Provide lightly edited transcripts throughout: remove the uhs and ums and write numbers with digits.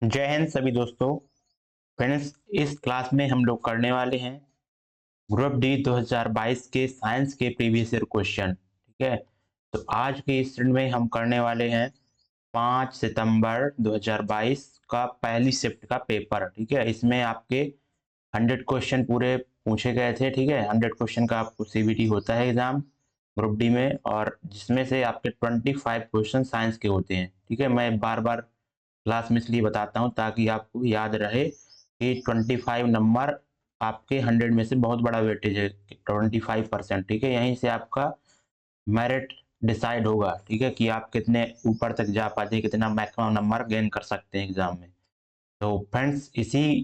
जय हिंद सभी दोस्तों। फ्रेंड्स, इस क्लास में हम लोग करने वाले हैं ग्रुप डी 2022 के साइंस के प्रीवियस ईयर क्वेश्चन। ठीक है, तो आज के इस ऋण में हम करने वाले हैं 5 सितंबर 2022 का पहली शिफ्ट का पेपर। ठीक है, इसमें आपके 100 क्वेश्चन पूरे पूछे गए थे। ठीक है, 100 क्वेश्चन का आपको सीबीटी होता है एग्जाम ग्रुप डी में, और जिसमें से आपके 25 क्वेश्चन साइंस के होते हैं। ठीक है, मैं बार बार क्लास में इसलिए बताता हूँ ताकि आपको याद रहे कि 25 नंबर आपके 100 में से बहुत बड़ा वेटेज है, 25%। ठीक है, यहीं से आपका मेरिट डिसाइड होगा। ठीक है, कि आप कितने ऊपर तक जा पाते हैं, कितना मैक्सिमम नंबर गेन कर सकते हैं एग्जाम में। तो फ्रेंड्स, इसी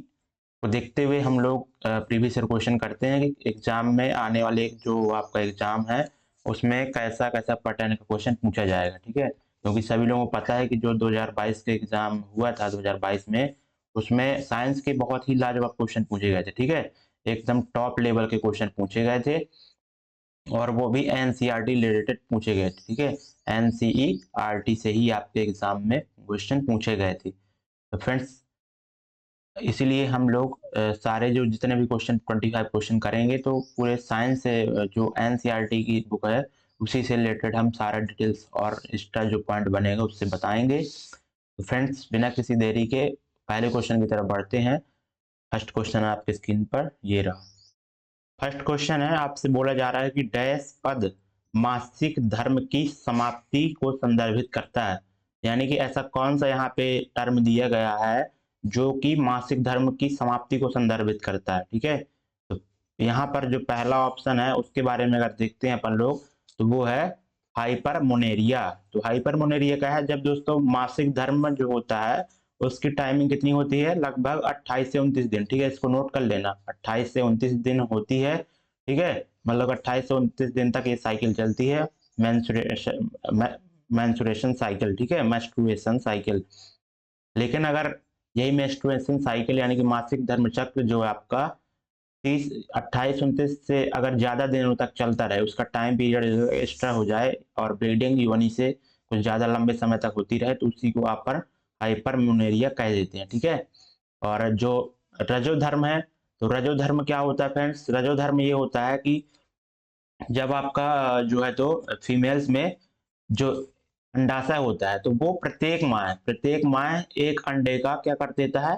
को देखते हुए हम लोग प्रीवियस ईयर क्वेश्चन करते हैं कि एग्जाम में आने वाले जो आपका एग्जाम है उसमें कैसा कैसा पैटर्न का क्वेश्चन पूछा जाएगा। ठीक है, क्योंकि सभी लोगों को पता है कि जो 2022 के एग्जाम हुआ था 2022 में, उसमें साइंस के बहुत ही लाजवाब क्वेश्चन पूछे गए थे। ठीक है, एकदम टॉप लेवल के क्वेश्चन पूछे गए थे, और वो भी एनसीईआरटी रिलेटेड पूछे गए थे। ठीक है, एनसीईआरटी से ही आपके एग्जाम में क्वेश्चन पूछे गए थे। तो फ्रेंड्स, इसीलिए हम लोग सारे जो जितने भी क्वेश्चन 25 क्वेश्चन करेंगे तो पूरे साइंस से जो एनसीईआरटी की बुक है उसी से रिलेटेड हम सारा डिटेल्स और एक्स्ट्रा जो पॉइंट बनेगा उससे बताएंगे। तो फ्रेंड्स, बिना किसी देरी के पहले क्वेश्चन की तरफ बढ़ते हैं। फर्स्ट क्वेश्चन आपके स्क्रीन पर ये रहा। फर्स्ट क्वेश्चन है, आपसे बोला जा रहा है कि डैश पद मासिक धर्म की समाप्ति को संदर्भित करता है। यानी कि ऐसा कौन सा यहाँ पे टर्म दिया गया है जो कि मासिक धर्म की समाप्ति को संदर्भित करता है। ठीक है, तो यहाँ पर जो पहला ऑप्शन है उसके बारे में अगर देखते हैं अपन लोग, तो वो है हाइपरमोनेरिया। तो हाइपरमोनेरिया का है जब दोस्तों मासिक धर्म जो होता है उसकी टाइमिंग कितनी होती है, लगभग 28 से 29 दिन। ठीक है, इसको नोट कर लेना, 28 से 29 दिन होती है। ठीक है, मतलब 28 से 29 दिन तक ये साइकिल चलती है, मेंस्ट्रुएशन मेंस्ट्रुएशन साइकिल। ठीक है, मेंस्ट्रुएशन साइकिल। लेकिन अगर यही मेंस्ट्रुएशन साइकिल यानी कि मासिक धर्म चक्र जो है आपका 30 28 29 से अगर ज्यादा दिनों तक चलता रहे, उसका टाइम पीरियड एक्स्ट्रा हो जाए और ब्रीडिंग वहीं से कुछ ज्यादा लंबे समय तक होती रहे, तो उसी को आप पर हाइपरमोनेरिया कह देते हैं। ठीक है, और जो रजो धर्म है, तो रजो धर्म क्या होता है फ्रेंड्स? रजो धर्म ये होता है कि जब आपका जो है तो फीमेल्स में जो अंडाशय होता है, तो वो प्रत्येक माह एक अंडे का क्या कर देता है,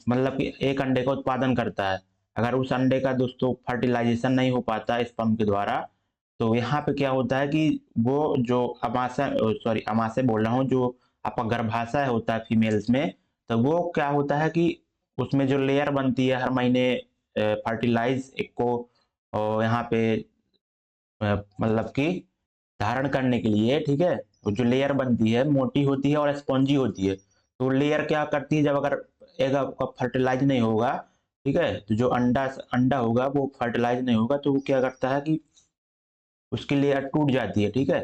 मतलब कि एक अंडे का उत्पादन करता है। अगर उस अंडे का दोस्तों फर्टिलाइजेशन नहीं हो पाता स्पर्म के द्वारा, तो यहाँ पे क्या होता है कि वो जो अमाशय बोल रहा हूँ, जो आपका गर्भाशय होता है फीमेल्स में, तो वो क्या होता है कि उसमें जो लेयर बनती है हर महीने फर्टिलाइज एक को यहाँ पे मतलब कि धारण करने के लिए। ठीक है, वो जो लेयर बनती है मोटी होती है और स्पॉन्जी होती है। तो लेयर क्या करती है, जब अगर एग आपका फर्टिलाइज नहीं होगा, ठीक है, तो जो अंडा अंडा होगा वो फर्टिलाइज नहीं होगा, तो वो क्या करता है कि उसकी लेयर टूट जाती है। ठीक है,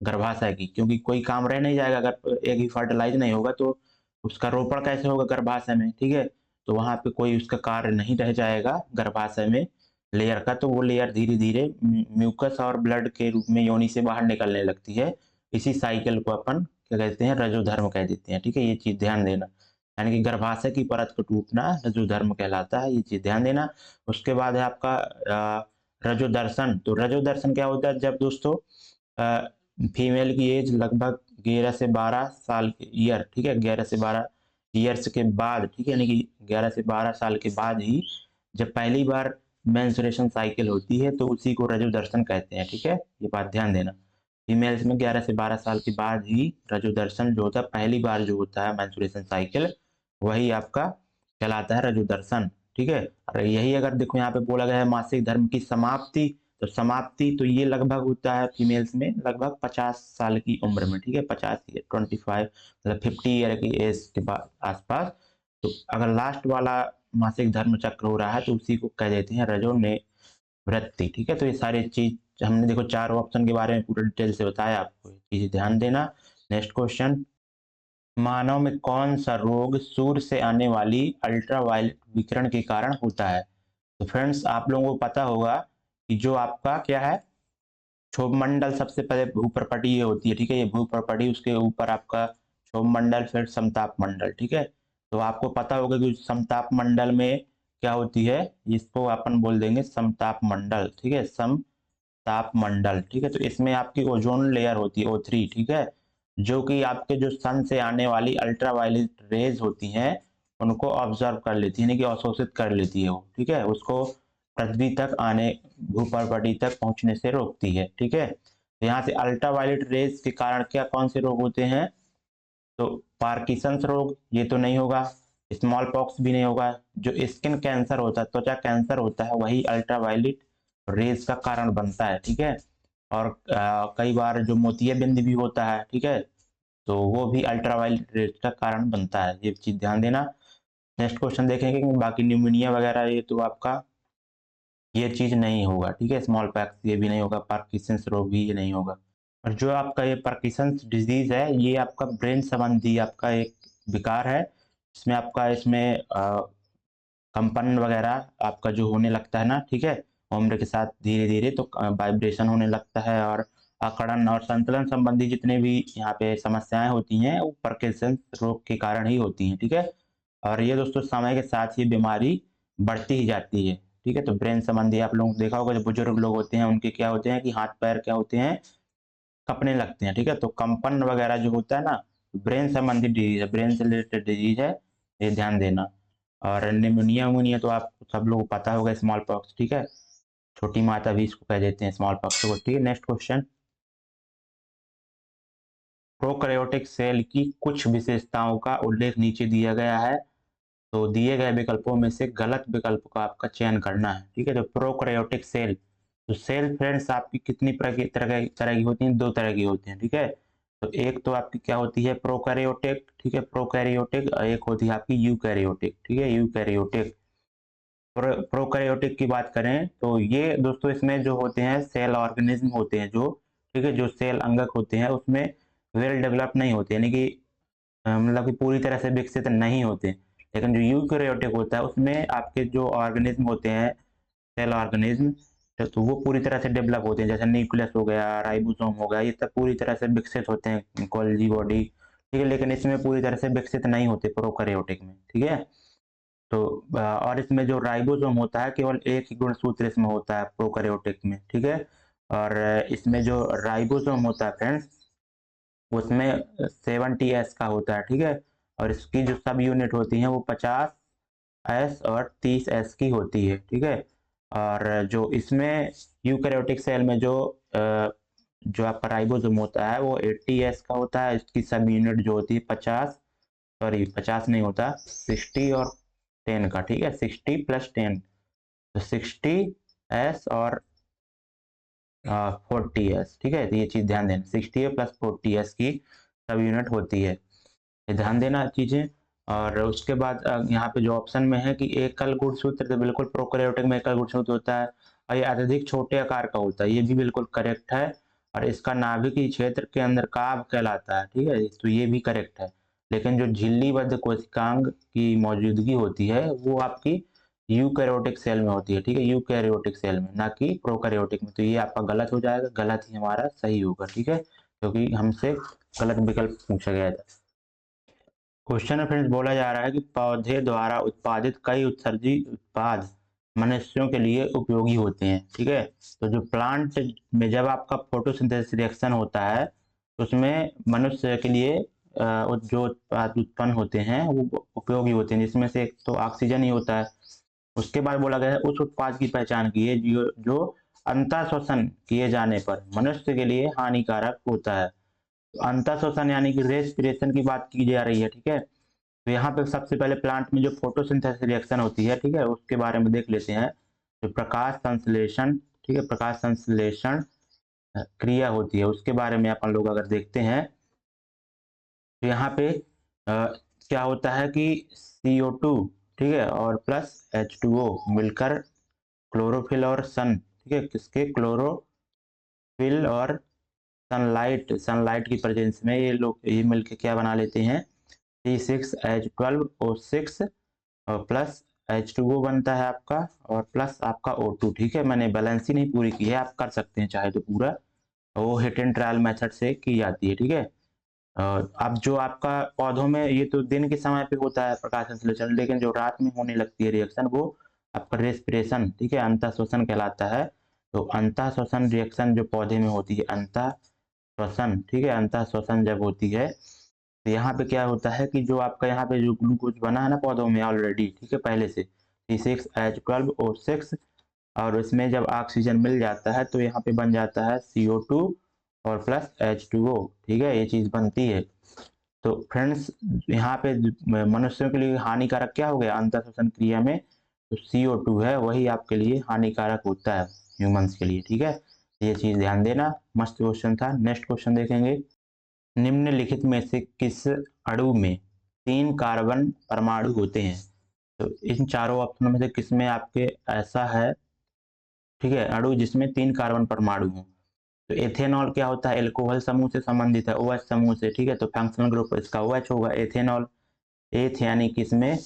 गर्भाशय की, क्योंकि कोई काम रह नहीं जाएगा अगर एग ही फर्टिलाइज नहीं होगा, तो उसका रोपण कैसे होगा गर्भाशय में। ठीक है, तो वहां पे कोई उसका कार्य नहीं रह जाएगा गर्भाशय में लेयर का, तो वो लेयर धीरे धीरे म्यूकस और ब्लड के रूप में योनि से बाहर निकलने लगती है। इसी साइकिल को अपन क्या कहते हैं, रजोधर्म कह देते हैं। ठीक है, ये चीज ध्यान देना, यानी कि गर्भाशय की परत को टूटना रजोधर्म कहलाता है, ये चीज ध्यान देना। उसके बाद है आपका रजोदर्शन। तो रजोदर्शन क्या होता है, जब दोस्तों फीमेल की एज लगभग 11 से 12 साल के ईयर, ठीक है, 11 से 12 ईयर्स के बाद, ठीक है, यानी कि 11 से 12 साल के बाद ही जब पहली बार मेंस्ट्रुएशन साइकिल होती है, तो उसी को रजो दर्शन कहते हैं। ठीक है, ये बात ध्यान देना, फीमेल्स में 11 से 12 साल के बाद ही रजो दर्शन जो होता है, पहली बार जो होता है मेंस्ट्रुएशन साइकिल, वही आपका कहलाता है रजो दर्शन। ठीक है, और यही अगर देखो यहाँ पे बोला गया है मासिक धर्म की समाप्ति, तो समाप्ति तो ये लगभग होता है फीमेल्स में लगभग 50 साल की उम्र में। ठीक है, 50 ईयर 25 मतलब 50 ईयर की एज के बाद आसपास। तो अगर लास्ट वाला मासिक धर्म चक्र हो रहा है, तो उसी को कह देते हैं रजो ने वृत्ति। ठीक है, तो ये सारी चीज हमने देखो चार ऑप्शन के बारे में पूरा डिटेल से बताया आपको, चीज ध्यान देना। नेक्स्ट क्वेश्चन, मानव में कौन सा रोग सूर्य से आने वाली अल्ट्रावायलेट विकिरण के कारण होता है? तो फ्रेंड्स, आप लोगों को पता होगा कि जो आपका क्या है, क्षोभ मंडल, सबसे पहले भूप्रपटी ये होती है। ठीक है, ये भूप्रपटी, उसके ऊपर आपका सौम मंडल, फिर समताप मंडल। ठीक है, तो आपको पता होगा कि समताप मंडल में क्या होती है, इसको अपन बोल देंगे समताप मंडल। ठीक है, समताप मंडल। ठीक है, तो इसमें आपकी ओजोन लेयर होती है O3। ठीक है, जो कि आपके जो सन से आने वाली अल्ट्रावायलेट रेज होती हैं उनको ऑब्जर्व कर लेती है, यानी कि अवशोषित कर लेती है वो। ठीक है, उसको पृथ्वी तक आने, भूपर्वटी तक पहुंचने से रोकती है। ठीक है, तो यहाँ से अल्ट्रावायलेट रेज के कारण क्या कौन से रोग होते हैं, तो पार्किंसंस रोग ये तो नहीं होगा, स्मॉल पॉक्स भी नहीं होगा, जो स्किन कैंसर होता है, त्वचा कैंसर होता है, वही अल्ट्रावायलेट रेज का कारण बनता है। ठीक है, और कई बार जो मोतियाबिंद भी होता है, ठीक है, तो वो भी अल्ट्रावायलेट रेज का कारण बनता है, ये चीज ध्यान देना। नेक्स्ट क्वेश्चन देखेंगे कि बाकी न्यूमोनिया वगैरह ये तो आपका ये चीज नहीं होगा। ठीक है, स्मॉल पैक्स ये भी नहीं होगा, पार्किंसंस रोग भी ये नहीं होगा। और जो आपका ये पार्किंसंस डिजीज है, ये आपका ब्रेन संबंधी आपका एक विकार है, इसमें आपका इसमें कंपन वगैरह आपका जो होने लगता है ना, ठीक है, उम्र के साथ धीरे धीरे तो वाइब्रेशन होने लगता है, और अकड़न और संतुलन संबंधी जितने भी यहाँ पे समस्याएं होती हैं वो पार्किंसंस रोग के कारण ही होती हैं। ठीक है, और ये दोस्तों समय के साथ ये बीमारी बढ़ती ही जाती है। ठीक है, तो ब्रेन संबंधी आप लोग देखा होगा, जो बुजुर्ग लोग होते हैं उनके क्या होते हैं कि हाथ पैर क्या होते हैं, कपने लगते हैं। ठीक है, तो कंपन वगैरह जो होता है ना, ब्रेन संबंधी डिजीज है, ब्रेन से रिलेटेड डिजीज है, ये ध्यान देना। और निमोनिया उमोनिया तो आप सब लोग पता होगा, स्मॉल पॉक्स। ठीक है, छोटी माता भी इसको कह देते हैं स्मॉल पॉक्स को। ठीक है, नेक्स्ट क्वेश्चन, प्रोकैरियोटिक सेल की कुछ विशेषताओं का उल्लेख नीचे दिया गया है, तो दिए गए विकल्पों में से गलत विकल्प का आपका चयन करना है। ठीक है, तो प्रोकैरियोटिक सेल, तो सेल फ्रेंड्स आपकी कितनी तरह की होती हैं, दो तरह की होती हैं। ठीक है, तो एक तो आपकी क्या होती है प्रोकैरियोटिक, ठीक है, प्रोकैरियोटिक, एक होती है आपकी यूकैरियोटिक। ठीक है, यूकैरियोटिक। प्रोकैरियोटिक की बात करें तो ये दोस्तों इसमें जो होते हैं सेल ऑर्गेनिज्म होते हैं जो, ठीक है, जो सेल अंगक होते हैं उसमें वेल डेवलप नहीं होते, यानी कि मतलब कि पूरी तरह से विकसित नहीं होते। लेकिन जो यूकैरियोटिक होता है उसमें आपके जो ऑर्गेनिज्म होते हैं, सेल ऑर्गेनिज्म, तो वो पूरी तरह से डेवलप होते हैं, जैसे न्यूक्लियस हो गया, राइबोसोम हो गया, ये सब पूरी तरह से विकसित होते हैं, गोल्गी बॉडी। ठीक है, लेकिन इसमें पूरी तरह से विकसित नहीं होते प्रोकैरियोटिक में। ठीक है, तो और इसमें जो राइबोसोम होता है केवल एक ही गुणसूत्र इसमें होता है प्रोकैरियोटिक में। ठीक है, और इसमें जो राइबोसोम होता है फ्रेंड्स, उसमें 70S का होता है। ठीक है, और इसकी जो सब यूनिट होती हैं वो 50S और 30S की होती है। ठीक है, और जो इसमें यूकैरियोटिक सेल में जो आपका राइबोसोम होता है वो 80S का होता है, इसकी सब यूनिट जो होती है 50, सॉरी 50 नहीं होता, 60 और 10 का। ठीक है, 60 + 10, तो 60S और 40S। ठीक है, तो ये चीज ध्यान देना, 60 + 40S की सब यूनिट होती है, ये ध्यान देना चीजें। और उसके बाद यहाँ पे जो ऑप्शन में है कि एकल गुणसूत्र, तो बिल्कुल प्रोकैरियोटिक में एकल गुणसूत्र होता है, और ये अत्यधिक छोटे आकार का होता है, ये भी बिल्कुल करेक्ट है। और इसका नाभिकीय क्षेत्र के अंदर काव कहलाता है। ठीक है, तो ये भी करेक्ट है। लेकिन जो झिल्लीबद्ध कोशिकांग की मौजूदगी होती है वो आपकी यूकैरियोटिक सेल में होती है। ठीक है, यूकैरियोटिक सेल में, ना कि प्रोकैरियोटिक में। तो ये आपका गलत हो जाएगा, गलत ही हमारा सही होगा। ठीक है, क्योंकि हमसे गलत विकल्प पूछा गया था। क्वेश्चन में फ्रेंड्स बोला जा रहा है कि पौधे द्वारा उत्पादित कई उत्सर्जी उत्पाद मनुष्यों के लिए उपयोगी होते हैं। ठीक है, तो जो प्लांट में जब आपका फोटोसिंथेसिस रिएक्शन होता है उसमें मनुष्य के लिए जो उत्पाद उत्पन्न होते हैं वो उपयोगी होते हैं, जिसमें से एक तो ऑक्सीजन ही होता है। उसके बाद बोला गया है उस उत्पाद की पहचान कीजिए जो अंतः श्वसन किए जाने पर मनुष्य के लिए हानिकारक होता है। अंतः श्वसन यानी कि रेस्पिरेशन की बात की जा रही है। ठीक है, तो यहाँ पे सबसे पहले प्लांट में जो फोटोसिंथेसिस रिएक्शन होती है, ठीक है, उसके बारे में देख लेते हैं। जो प्रकाश संश्लेषण, ठीक है, प्रकाश संश्लेषण क्रिया होती है उसके बारे में अपन लोग अगर देखते हैं, तो यहाँ पे क्या होता है कि CO2, ठीक है, और प्लस H2O मिलकर क्लोरोफिल और सन, ठीक है, किसके क्लोरोफिल और सनलाइट की प्रेजेंस में ये लोग ये मिलके क्या बना लेते हैं, C6H12O6 और प्लस H2O बनता है आपका, और प्लस आपका O2। ठीक है, मैंने बैलेंस ही नहीं पूरी की है, आप कर सकते हैं चाहे तो पूरा, वो हिट एंड ट्रायल मेथड से की जाती है। ठीक है, अब जो आपका पौधों में ये तो दिन के समय पे होता है प्रकाश संश्लेषण, लेकिन जो रात में होने लगती है रिएक्शन वो आपका रेस्पिरेशन, ठीक है, अंतः श्वसन कहलाता है। तो अंतः श्वसन रिएक्शन जो पौधे में होती है, अंतः श्वसन, ठीक है, अंतः श्वसन जब होती है तो यहाँ पे क्या होता है कि जो आपका यहाँ पे जो ग्लूकोज बना है ना पौधों में ऑलरेडी, ठीक है, पहले से C6H12O6, और उसमें जब ऑक्सीजन मिल जाता है तो यहाँ पे बन जाता है CO2 और प्लस H2O, ठीक है, ये चीज़ बनती है। तो फ्रेंड्स यहाँ पे मनुष्यों के लिए हानिकारक क्या हो गया अंतः श्वसन क्रिया में, तो CO2 है वही आपके लिए हानिकारक होता है ह्यूमंस के लिए, ठीक है। ये चीज़ ध्यान देना, मस्त क्वेश्चन था। नेक्स्ट क्वेश्चन देखेंगे, निम्नलिखित में से किस अणु में 3 कार्बन परमाणु होते हैं? तो इन चारों ऑप्शनों में से किसमें आपके ऐसा है, ठीक है, अणु जिसमें 3 कार्बन परमाणु हो? तो एथेनॉल क्या होता है, एल्कोहल समूह से संबंधित है, OH समूह से, ठीक है, तो फंक्शनल ग्रुप इसका OH होगा, एथेनॉल। एथ यानी कि इसमें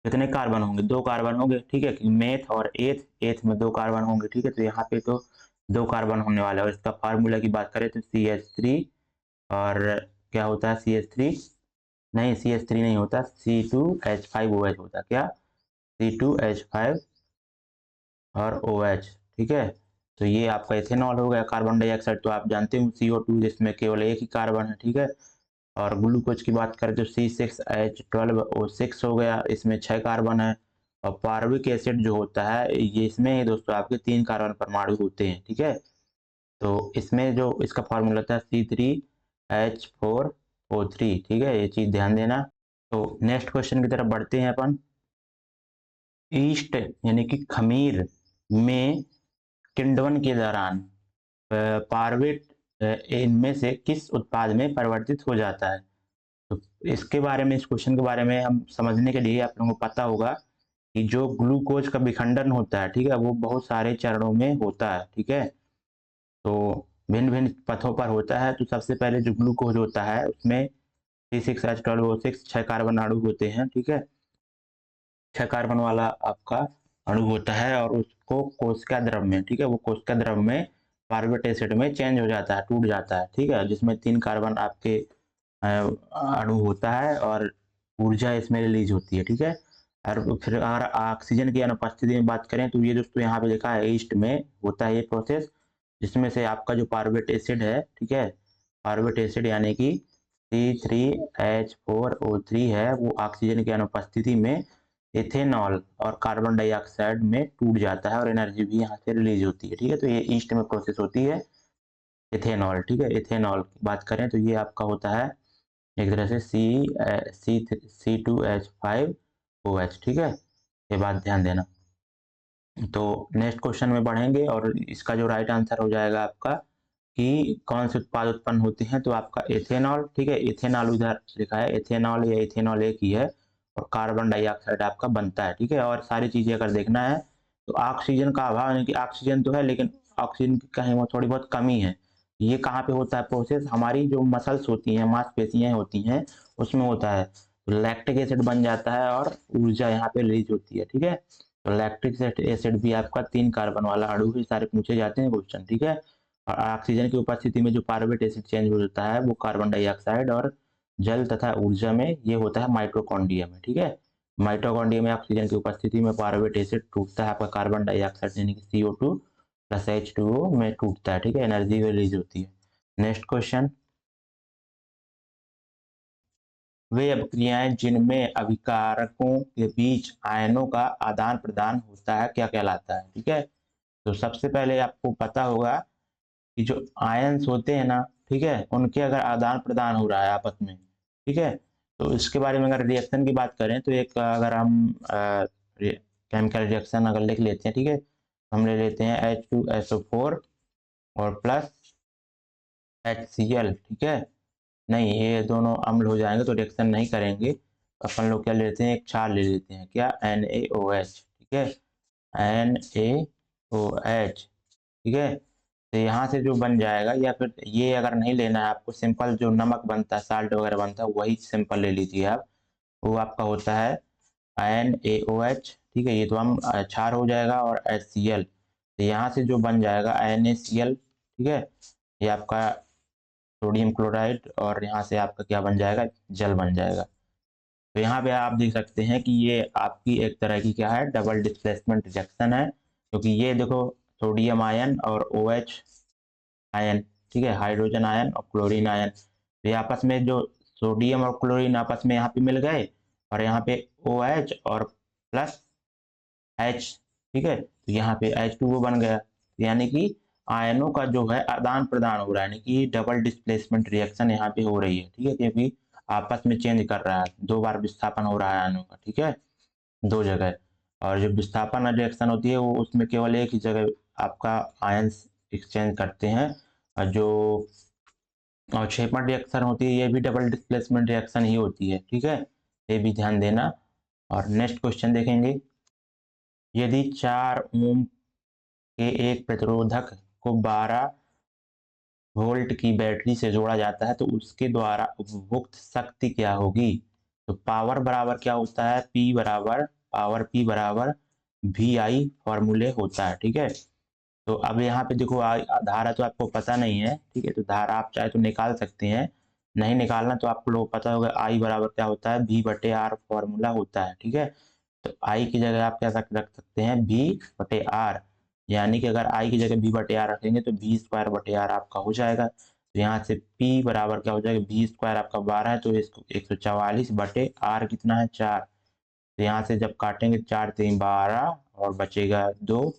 कितने कार्बन होंगे, 2 कार्बन होंगे, ठीक है, मेथ और एथ, एथ में 2 कार्बन होंगे, ठीक है, तो यहाँ पे तो 2 कार्बन होने वाला है। और इसका फार्मूला की बात करें तो CH3, और क्या होता है CH3, नहीं CH3 नहीं होता, C2H5OH होता, क्या, C2H5 और OH, ठीक है। तो ये आपका इथेनॉल हो गया। कार्बन डाइऑक्साइड तो आप जानते हो CO2, जिसमें केवल एक ही कार्बन है, ठीक है। और ग्लूकोज की बात करें तो C6H12O6 हो गया, इसमें 6 कार्बन है। और पार्विक एसिड जो होता है ये इसमें दोस्तों आपके 3 कार्बन परमाणु होते हैं, ठीक है। तो इसमें जो इसका फॉर्मूला था C3H4O3, ठीक है, ये चीज ध्यान देना। तो नेक्स्ट क्वेश्चन की तरफ बढ़ते हैं अपन। ईस्ट यानी कि खमीर में किण्वन के दौरान पार्विट इनमें से किस उत्पाद में परिवर्तित हो जाता है? तो इसके बारे में, इस क्वेश्चन के बारे में हम समझने के लिए आप लोगों को पता होगा कि जो ग्लूकोज का विखंडन होता है, ठीक है, वो बहुत सारे चरणों में होता है, ठीक है। तो भिन्न भिन्न पथों पर होता है। तो सबसे पहले जो ग्लूकोज होता है उसमें C6H12O6 6 कार्बन अणु होते हैं, ठीक है, 6 कार्बन वाला आपका अणु होता है, और उसको कोशिका द्रव में, ठीक है, वो कोशिका द्रव में पार्विक एसिड में चेंज हो जाता है, टूट जाता है, ठीक है, जिसमें 3 कार्बन आपके अणु होता है और ऊर्जा इसमें रिलीज होती है, ठीक है। और फिर अगर ऑक्सीजन की अनुपस्थिति में बात करें तो ये दोस्तों यहाँ पे लिखा है ईस्ट में होता है ये प्रोसेस, जिसमें से आपका जो पार्विक एसिड है, ठीक है, पार्विक एसिड यानी कि C3H4O3 है, वो ऑक्सीजन की अनुपस्थिति में इथेनॉल और कार्बन डाइऑक्साइड में टूट जाता है और एनर्जी भी यहाँ से रिलीज होती है, ठीक है। तो ये ईस्ट में प्रोसेस होती है इथेनॉल, ठीक है। इथेनॉल की बात करें तो ये आपका होता है एक तरह से C2H5OH, ठीक है, ये बात ध्यान देना। तो नेक्स्ट क्वेश्चन में बढ़ेंगे और इसका जो राइट आंसर हो जाएगा आपका कि कौन से उत्पाद उत्पन्न होते हैं, तो आपका एथेनॉल, ठीक है, इथेनॉल उधर लिखा है, एथेनॉल या इथेनॉल एक ही है, और कार्बन डाइऑक्साइड आपका बनता है, ठीक है। और सारी चीजें अगर देखना है तो ऑक्सीजन का अभाव, यानी कि ऑक्सीजन तो है लेकिन ऑक्सीजन की कहीं वो थोड़ी बहुत कमी है, ये कहाँ पे होता है प्रोसेस, हमारी जो मसल्स होती हैं, मांसपेशियां होती हैं, उसमें होता है। तो लैक्टिक एसिड बन जाता है और ऊर्जा यहाँ पे रिलीज होती है, ठीक है। तो लैक्टिक एसिड भी आपका 3 कार्बन वाला अणु ही सारे पूछे जाते हैं क्वेश्चन, ठीक है। और ऑक्सीजन की उपस्थिति में जो पार्विक एसिड चेंज हो जाता है वो कार्बन डाइऑक्साइड और जल तथा ऊर्जा में ये होता है माइटोकॉन्ड्रिया में, ठीक है। माइटोकॉन्ड्रिया में ऑक्सीजन की उपस्थिति में पार्विक एसिड टूटता है आपका कार्बन डाइऑक्साइड यानी कि CO2 प्लस H2O में टूटता है, ठीक है, एनर्जी रिलीज होती है। नेक्स्ट क्वेश्चन, वे अभिक्रियाएं जिनमें अभिकारकों के बीच आयनों का आदान प्रदान होता है क्या कहलाता है, ठीक है। तो सबसे पहले आपको पता होगा कि जो आयंस होते हैं ना, ठीक है, उनके अगर आदान प्रदान हो रहा है आपस में, ठीक है, तो इसके बारे में अगर रिएक्शन की बात करें तो एक अगर हम केमिकल रिएक्शन अगर लिख लेते हैं, ठीक है, हम ले लेते हैं H2SO4 और प्लस HCl, ठीक है, नहीं ये दोनों अम्ल हो जाएंगे तो रिएक्शन नहीं करेंगे, तो अपन लोग क्या लेते हैं, एक क्षार ले लेते हैं, क्या, NaOH, ठीक है, NaOH, ठीक है। तो यहाँ से जो बन जाएगा, या फिर ये अगर नहीं लेना है आपको, सिंपल जो नमक बनता है, साल्ट वगैरह बनता है, वही सिंपल ले लीजिए आप, वो आपका होता है NaOH, ठीक है, ये तो हम क्षार हो जाएगा, और HCl, तो यहाँ से जो बन जाएगा NaCl, ठीक है, ये आपका सोडियम क्लोराइड, और यहाँ से आपका क्या बन जाएगा, जल बन जाएगा। तो यहाँ पे आप देख सकते हैं कि ये आपकी एक तरह की क्या है, डबल डिस्प्लेसमेंट रिएक्शन है, क्योंकि ये देखो सोडियम आयन और OH आयन, ठीक है, हाइड्रोजन आयन और क्लोरीन आयन, ये आपस में जो सोडियम और क्लोरीन आपस में यहाँ पे मिल गए, और यहाँ पे OH और प्लस H, ठीक है, तो यहाँ पे H2O बन गया, यानी कि आयनों का जो है आदान प्रदान हो रहा है, यानी कि डबल डिस्प्लेसमेंट रिएक्शन यहाँ पे हो रही है, ठीक है, क्योंकि आपस में चेंज कर रहा है, 2 बार विस्थापन हो रहा है आयनों का, ठीक है, 2 जगह। और जो विस्थापन रिएक्शन होती है वो उसमें केवल एक ही जगह आपका आयंस एक्सचेंज करते हैं, और जो अवक्षेपण रिएक्शन होती है ये भी डबल डिस्प्लेसमेंट रिएक्शन ही होती है, ठीक है, ये भी ध्यान देना। और नेक्स्ट क्वेश्चन देखेंगे, यदि 4 ओम के एक प्रतिरोधक को 12 वोल्ट की बैटरी से जोड़ा जाता है तो उसके द्वारा उपभोक्त शक्ति क्या होगी। तो पावर बराबर क्या होता है, P बराबर VI फॉर्मूले होता है, ठीक है। तो अब यहाँ पे देखो धारा तो आपको पता नहीं है, ठीक है, तो धारा आप चाहे तो निकाल सकते हैं, नहीं निकालना तो आपको लोग पता होगा, I बराबर क्या होता है, V/R फॉर्मूला होता है, ठीक है। तो I की जगह आप क्या रख सकते हैं, V/R, यानी कि अगर I की जगह V/R रखेंगे तो V²/R आपका हो जाएगा। तो यहाँ से P बराबर क्या हो जाएगा, V² आपका 12 है, तो इसको 144/R कितना है, 4। तो यहाँ से जब काटेंगे 4 3 12 और बचेगा 2,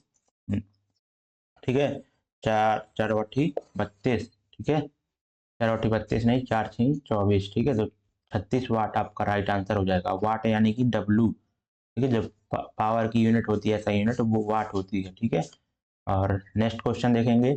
ठीक है, 4 4 बट्ठी 32, ठीक है, 4 बट्ठी 32 नहीं, 4 6 24, ठीक है, तो 36 वाट आपका राइट आंसर हो जाएगा। वाट यानी कि W, ठीक है, जब पावर की यूनिट होती है ऐसा यूनिट, तो वो वाट होती है, ठीक है। और नेक्स्ट क्वेश्चन देखेंगे,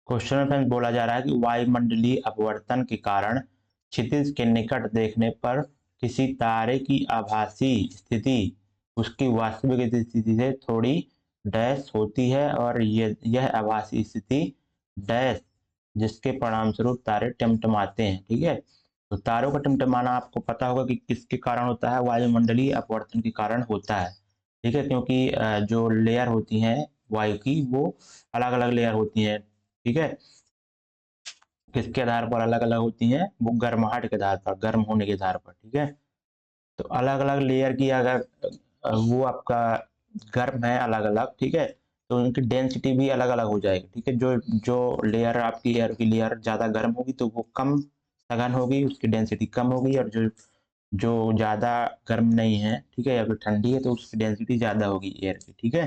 क्वेश्चन में बोला जा रहा है कि वायुमंडलीय अपवर्तन के कारण क्षितिज के निकट देखने पर किसी तारे की आभासी स्थिति उसकी वास्तविक स्थिति से थोड़ी डैश होती है, और यह आभासी स्थिति डैश जिसके परिणाम स्वरूप तारे टिमटिमाते हैं, ठीक है। तो तारों का टिमटिमाना आपको पता होगा कि किसके कारण होता है, वायुमंडलीय अपवर्तन के कारण होता है, ठीक है, क्योंकि जो लेयर होती हैं वायु की वो अलग अलग लेयर होती हैं, ठीक है, किसके आधार पर अलग अलग होती हैं, वो गर्माहट के आधार पर, गर्म होने के आधार पर, ठीक है। तो अलग अलग लेयर की अगर वो आपका गर्म है अलग अलग, ठीक है, तो उनकी डेंसिटी भी अलग अलग हो जाएगी, ठीक है, जो जो लेयर आपकी एयर की लेयर ज़्यादा गर्म होगी तो वो कम सघन होगी, उसकी डेंसिटी कम होगी, और जो जो ज़्यादा गर्म नहीं है, ठीक है, या फिर ठंडी है तो उसकी डेंसिटी ज़्यादा होगी एयर की, ठीक है।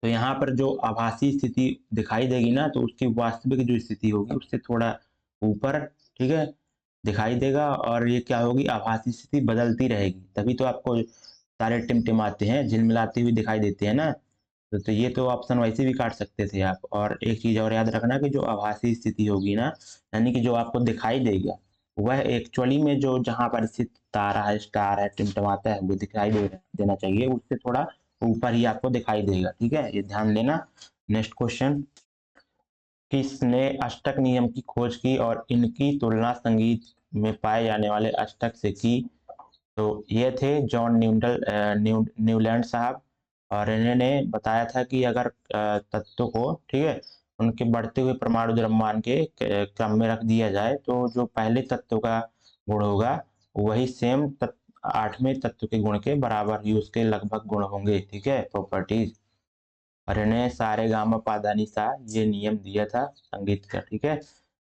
तो यहाँ पर जो आभासी स्थिति दिखाई देगी ना, तो उसकी वास्तविक जो स्थिति होगी उससे थोड़ा ऊपर, ठीक है, दिखाई देगा, और ये क्या होगी, आभासी स्थिति बदलती रहेगी, तभी तो आपको तारे टिमटिमाते हैं, झिलमिलाते हुए दिखाई देते हैं ना। तो ये तो ऑप्शन वैसे भी काट सकते थे आप। और एक चीज और याद रखना कि जो आभासी स्थिति होगी ना, यानी कि जो आपको दिखाई देगा वह एक्चुअली में जो जहां पर स्थित तारा है, स्टार है, टिमटिमाता है, वो दिखाई देना चाहिए, उससे थोड़ा ऊपर ही आपको दिखाई देगा, ठीक है, ये ध्यान देना। नेक्स्ट क्वेश्चन, किसने अष्टक नियम की खोज की और इनकी तुलना संगीत में पाए जाने वाले अष्टक से की। तो ये थे जॉन न्यूलैंड साहब, और इन्होंने बताया था कि अगर तत्वों को, ठीक है, उनके बढ़ते हुए परमाणु द्रव्यमान के क्रम में रख दिया जाए तो जो पहले तत्व का गुण होगा वही सेम 8वें तत्व के गुण के बराबर ही उसके लगभग गुण होंगे, ठीक है, प्रॉपर्टीज। और इन्हें सारे गामा पाधानी सा ये नियम दिया था संगीत का, ठीक है,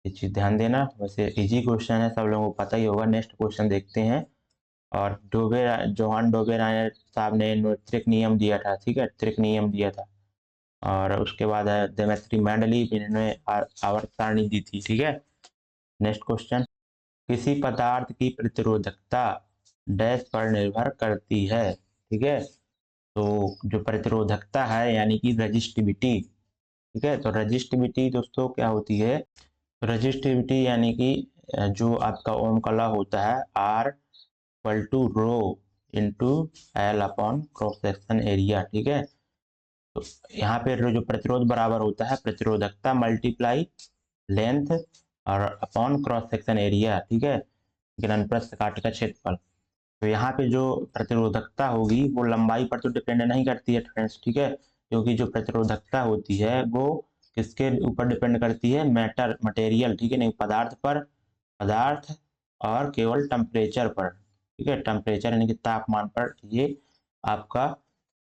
ये चीज ध्यान देना। वैसे इजी क्वेश्चन है, सब लोगों को पता ही होगा। नेक्स्ट क्वेश्चन देखते हैं। और जोहान डोबे साहब ने त्रिक नियम दिया था, ठीक है, त्रिक नियम दिया था। और उसके बाद है देमेत्री मेंडलीव, इन्होंने आवर्त सारणी दी थी, ठीक है। नेक्स्ट क्वेश्चन, किसी पदार्थ की प्रतिरोधकता डैश पर निर्भर करती है, ठीक है। तो जो प्रतिरोधकता है यानी कि रेजिस्टिविटी, ठीक है, तो रेजिस्टिविटी दोस्तों क्या होती है, रेजिस्टिविटी यानी कि जो आपका ओम का लॉ होता है, R=ρ into L upon cross section area, ठीक है। तो यहाँ पे जो प्रतिरोध बराबर होता है प्रतिरोधकता मल्टीप्लाई लेंथ और अपॉन क्रॉस सेक्शन एरिया, ठीक है, घनप्रस्थ काट का क्षेत्रफल। तो यहाँ पे जो प्रतिरोधकता होगी वो लंबाई पर तो डिपेंड नहीं करती है फ्रेंड्स, ठीक है, क्योंकि जो प्रतिरोधकता होती है वो किसके ऊपर डिपेंड करती है? मैटर, मटेरियल, ठीक है, नहीं पदार्थ पर, पदार्थ और केवल टेम्परेचर पर, ठीक है, टेम्परेचर यानी कि तापमान पर ये आपका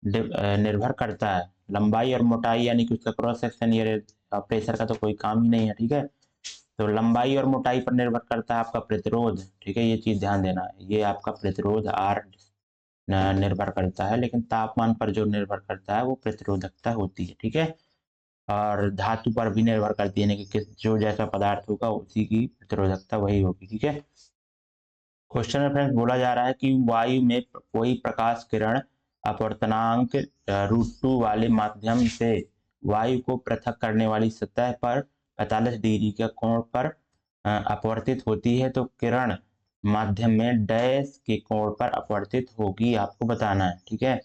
निर्भर करता है। लंबाई और मोटाई यानी कि उसका क्रॉस सेक्शन, ये प्रेशर का तो कोई काम ही नहीं है, ठीक है। तो लंबाई और मोटाई पर निर्भर करता है आपका प्रतिरोध, ठीक है, ये चीज ध्यान देना है। ये आपका प्रतिरोध R निर्भर करता है, लेकिन तापमान पर जो निर्भर करता है वो प्रतिरोधकता होती है, ठीक है। और धातु पर भी निर्भर करती है, यानी कि जो जैसा पदार्थ होगा उसी की प्रतिरोधकता वही होगी, ठीक है। क्वेश्चन में फ्रेंड्स बोला जा रहा है कि वायु में कोई प्रकाश किरण अपवर्तनांक √2 वाले माध्यम से वायु को पृथक करने वाली सतह पर 45 डिग्री के कोण पर अपवर्तित होती है, तो किरण माध्यम में डैश के कोण पर अपवर्तित होगी, आपको बताना है, ठीक है।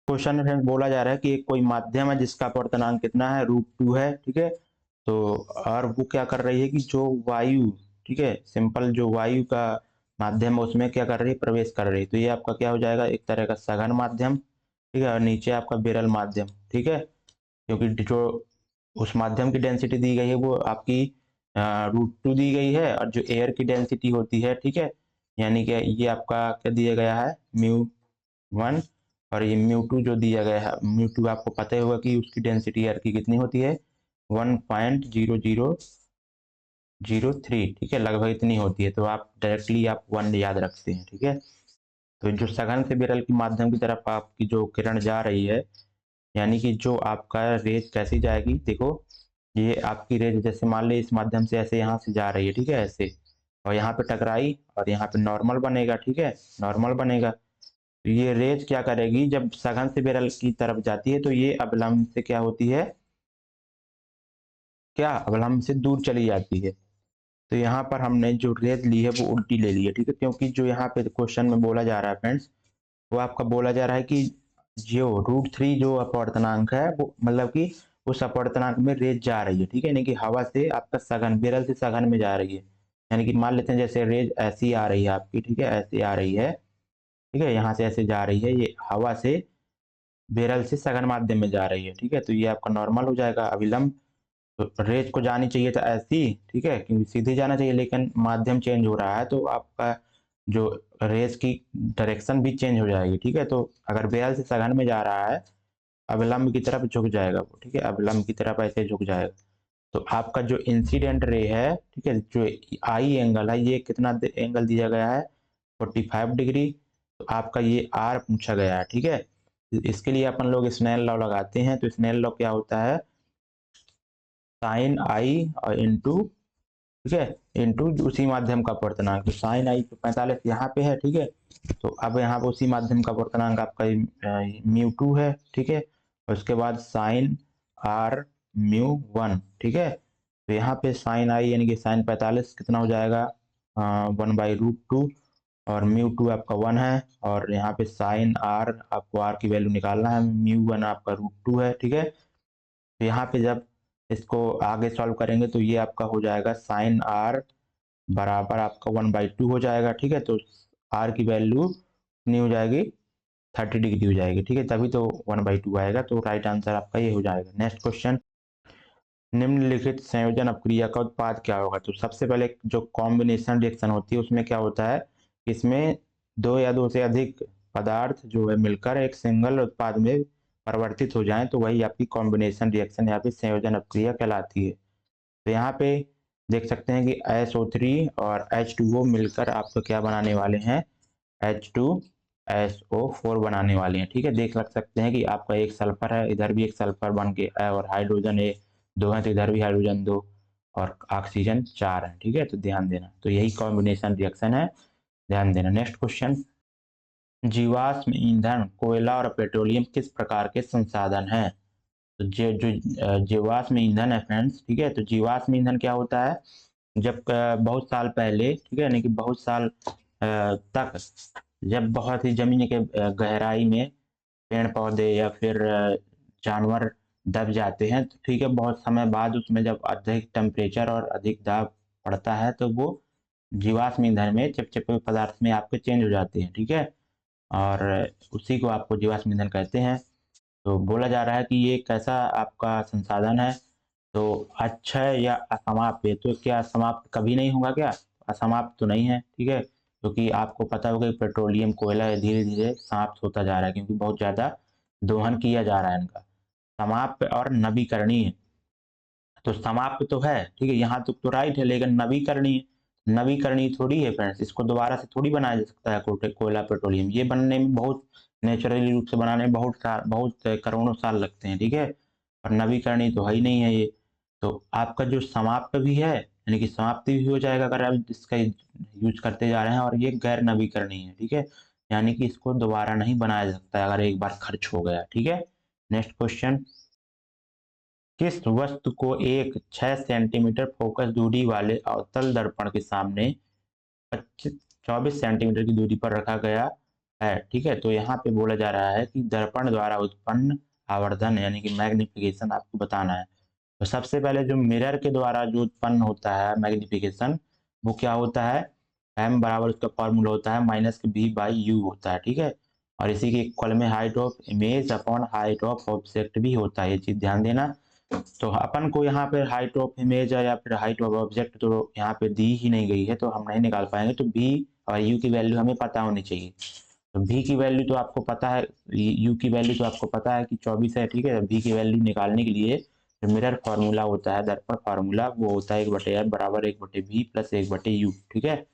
क्वेश्चन में फ्रेंड्स बोला जा रहा है कि एक कोई माध्यम है जिसका अपवर्तनांक कितना है? √2 है, ठीक है। तो और वो क्या कर रही है कि जो वायु, ठीक है, सिंपल जो वायु का माध्यम है उसमें क्या कर रही है? प्रवेश कर रही है। तो ये आपका क्या हो जाएगा? एक तरह का सघन माध्यम, ठीक है, और नीचे आपका विरल माध्यम, ठीक है, क्योंकि जो उस माध्यम की डेंसिटी दी गई है वो आपकी √2 दी गई है, और जो एयर की डेंसिटी होती है, ठीक है, यानी कि ये आपका क्या दिया गया है? μ1, और ये μ2 जो दिया गया है, μ2 आपको पता ही होगा कि उसकी डेंसिटी एयर की कितनी होती है? 1.0003, ठीक है, लगभग इतनी होती है। तो आप डायरेक्टली आप 1 याद रखते हैं, ठीक है। तो जो सघन से विरल के माध्यम की तरफ आपकी जो किरण जा रही है, यानी कि जो आपका रेज कैसी जाएगी, देखो ये आपकी रेज जैसे मान ली इस माध्यम से ऐसे यहाँ से जा रही है, ठीक है, ऐसे, और यहाँ पे टकराई और यहाँ पे नॉर्मल बनेगा, ठीक है, नॉर्मल बनेगा। तो ये रेज क्या करेगी? जब सघन से विरल की तरफ जाती है तो ये अवलंब से क्या होती है? क्या अवलंब से दूर चली जाती है। तो यहाँ पर हमने जो रेज ली है वो उल्टी ले ली है, ठीक है, क्योंकि जो यहाँ पे क्वेश्चन में बोला जा रहा है फ्रेंड्स, वो आपका बोला जा रहा है कि जो √3 जो अपवर्तनांक है वो मतलब कि उस अपवर्तनांक में रेज जा रही है, ठीक है, यानी कि हवा से आपका सघन, विरल से सघन में जा रही है। यानी कि मान लेते हैं जैसे रेज ऐसी आ रही है आपकी, ठीक है, ऐसी आ रही है, ठीक है, यहाँ से ऐसे जा रही है, ये हवा से विरल से सघन माध्यम में जा रही है, ठीक है, तो ये आपका नॉर्मल हो जाएगा। अविलंब, तो रेज को जानी चाहिए था ऐसी, ठीक है, क्योंकि सीधी जाना चाहिए, लेकिन माध्यम चेंज हो रहा है तो आपका जो रेज की डायरेक्शन भी चेंज हो जाएगी, ठीक है। तो अगर विरल से सघन में जा रहा है, अविलंब की तरफ झुक जाएगा वो, ठीक है, अविलंब की तरफ ऐसे झुक जाएगा। तो आपका जो इंसिडेंट रे है, ठीक है, जो आई एंगल है, ये कितना एंगल दिया गया है? 45 डिग्री। तो आपका ये आर पूछा गया है, ठीक है। इसके लिए अपन लोग स्नेल लॉ लगाते हैं। तो स्नेल लॉ क्या होता है? साइन आई और इंटू, ठीक है, इंटू उसी माध्यम का अपवर्तनांक। तो साइन आई 45 यहाँ पे है, ठीक है, तो अब यहाँ पे उसी माध्यम का अपवर्तनांक आपका μ2 है, ठीक है, और उसके बाद साइन आर μ1, ठीक है। तो यहाँ पे साइन आई यानी कि साइन 45 कितना हो जाएगा? 1/√2, और μ2 आपका 1 है, और यहाँ पे साइन आर, आपको आर की वैल्यू निकालना है, μ1 आपका √2 है, ठीक है। तो यहाँ पे जब इसको आगे सॉल्व करेंगे तो ये आपका हो जाएगा साइन आर बराबर आपका 1/2 हो जाएगा, ठीक है। तो आर की वैल्यू कितनी हो जाएगी? 30 डिग्री हो जाएगी, ठीक है, तभी तो 1/2 आएगा। तो राइट आंसर आपका ये हो जाएगा। नेक्स्ट क्वेश्चन, निम्नलिखित संयोजन अपक्रिया का उत्पाद क्या होगा? तो सबसे पहले जो कॉम्बिनेशन रिएक्शन होती है उसमें क्या होता है? इसमें दो या दो से अधिक पदार्थ जो है मिलकर एक सिंगल उत्पाद में परिवर्तित हो जाएं तो वही आपकी कॉम्बिनेशन रिएक्शन या फिर संयोजन अपक्रिया कहलाती है। तो यहाँ पे देख सकते हैं कि SO3 और H2O मिलकर आपको क्या बनाने वाले हैं? H2SO4 बनाने वाले हैं, ठीक है। देख लग सकते हैं कि आपका एक सल्फर है, इधर भी एक सल्फर बन के और हाइड्रोजन ए 2 है, तो इधर भी हाइड्रोजन 2 और ऑक्सीजन 4 है, ठीक है। तो ध्यान देना, तो यही कॉम्बिनेशन रिएक्शन है, ध्यान देना। नेक्स्ट क्वेश्चन, जीवाश्म ईंधन, कोयला और पेट्रोलियम किस प्रकार के संसाधन हैं? तो जो जीवाश्म ईंधन है फ्रेंड्स, ठीक है, तो जीवाश्म ईंधन क्या होता है? जब बहुत साल पहले, ठीक है, यानी कि बहुत साल तक जब बहुत ही जमीन के गहराई में पेड़ पौधे या फिर जानवर दब जाते हैं, तो ठीक है, बहुत समय बाद उसमें जब अधिक टेम्परेचर और अधिक दाब पड़ता है तो वो जीवाश्म ईंधन में चिपचिपे पदार्थ में आपके चेंज हो जाते हैं, ठीक है, और उसी को आपको जीवाश्म ईंधन कहते हैं। तो बोला जा रहा है कि ये कैसा आपका संसाधन है? तो अक्षय या असमाप्त है, तो क्या समाप्त कभी नहीं होगा क्या? असमाप्त तो नहीं है, ठीक है, क्योंकि आपको पता होगा कि पेट्रोलियम कोयला धीरे धीरे समाप्त होता जा रहा है, क्योंकि बहुत ज्यादा दोहन किया जा रहा है इनका। समाप्त और नवीकरणीय, तो समाप्त तो है, ठीक है, यहाँ तक तो राइट है, लेकिन नवीकरणीय, नवीकरणीय थोड़ी है फ्रेंड्स, इसको दोबारा से थोड़ी बनाया जा सकता है कोयला पेट्रोलियम, ये बनने में बहुत नेचुरली रूप से बनाने में बहुत करोड़ों साल लगते हैं, ठीक है, और नवीकरणीय तो है ही नहीं है ये। तो आपका जो समाप्त भी है, यानी कि समाप्ति भी हो जाएगा अगर आप इसका यूज करते जा रहे हैं, और ये गैर नवीकरणीय है, ठीक है, यानी कि इसको दोबारा नहीं बनाया जा सकता अगर एक बार खर्च हो गया, ठीक है। नेक्स्ट क्वेश्चन, किस वस्तु को एक 6 सेंटीमीटर फोकस दूरी वाले अवतल दर्पण के सामने 24 सेंटीमीटर की दूरी पर रखा गया है, ठीक है, तो यहाँ पे बोला जा रहा है कि दर्पण द्वारा उत्पन्न आवर्धन यानी कि मैग्निफिकेशन आपको बताना है। तो सबसे पहले जो मिरर के द्वारा जो उत्पन्न होता है मैग्निफिकेशन, वो क्या होता है, एम बराबर उसका फॉर्मूला होता है -b/u होता है, ठीक है, और इसी के इक्वल में height of image upon height of object भी होता है, ये चीज ध्यान देना। तो अपन को यहाँ पे हाइट ऑफ इमेज या फिर हाइट ऑफ ऑब्जेक्ट तो यहाँ पे दी ही नहीं गई है, तो हम नहीं निकाल पाएंगे, तो बी और यू की वैल्यू हमें पता होनी चाहिए। तो भी की वैल्यू तो आपको पता है, यू की वैल्यू तो आपको पता है कि 24 है, ठीक है, भी की वैल्यू निकालने के लिए जो मिरर फार्मूला होता है, दर्पण फार्मूला, वो होता है 1/f बराबर 1/v प्लस 1/u, ठीक है।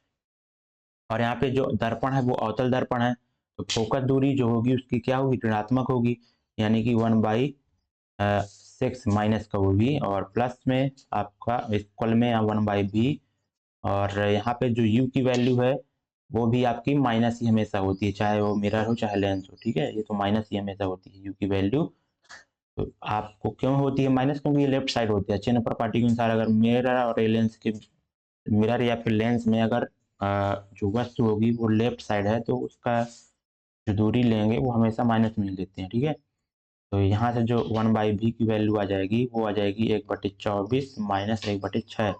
और यहाँ पे जो दर्पण है वो अवतल दर्पण है, तो फोकस दूरी जो होगी उसकी क्या होगी, ऋणात्मक होगी, यानी कि 1/6 माइनस का वो भी, और प्लस में आपका इक्वल में 1/b, और यहाँ पे जो u की वैल्यू है वो भी आपकी माइनस ही हमेशा होती है, चाहे वो मिरर हो चाहे लेंस हो, ठीक है, ये तो माइनस ही हमेशा होती है u की वैल्यू। तो आपको क्यों होती है माइनस, क्योंकि ये लेफ्ट साइड होती है, चिन्ह प्रॉपर्टी के अनुसार अगर मिरर और लेंस के, मिरर या फिर लेंस में अगर जो वस्तु होगी वो लेफ्ट साइड है, तो उसका जो दूरी लेंगे वो हमेशा माइनस में ही लेते हैं, ठीक है। तो यहाँ से जो 1/v की वैल्यू आ जाएगी वो आ जाएगी 1/24 माइनस 1/6,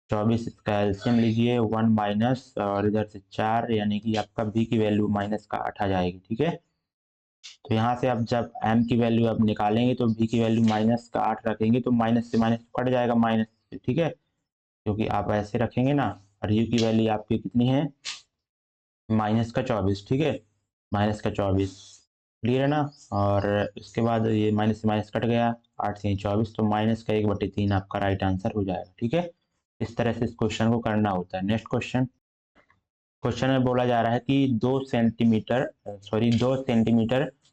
24 इसका एल्सियम लीजिए 1 माइनस और इधर से 4, यानी कि आपका v की वैल्यू माइनस का 8 आ जाएगी, ठीक है। तो यहाँ से आप जब m की वैल्यू आप निकालेंगे तो v की वैल्यू माइनस का 8 रखेंगे, तो माइनस से माइनस कट जाएगा माइनस से, ठीक है, क्योंकि आप ऐसे रखेंगे ना, और u की वैल्यू आपकी कितनी है, -24, ठीक है, -24, क्लियर है ना। और इसके बाद ये माइनस से माइनस कट गया, 8 से 24, तो माइनस का 1/3 आपका राइट आंसर हो जाएगा, ठीक है। इस तरह से इस क्वेश्चन को करना होता है। नेक्स्ट क्वेश्चन, क्वेश्चन में बोला जा रहा है कि 2 सेंटीमीटर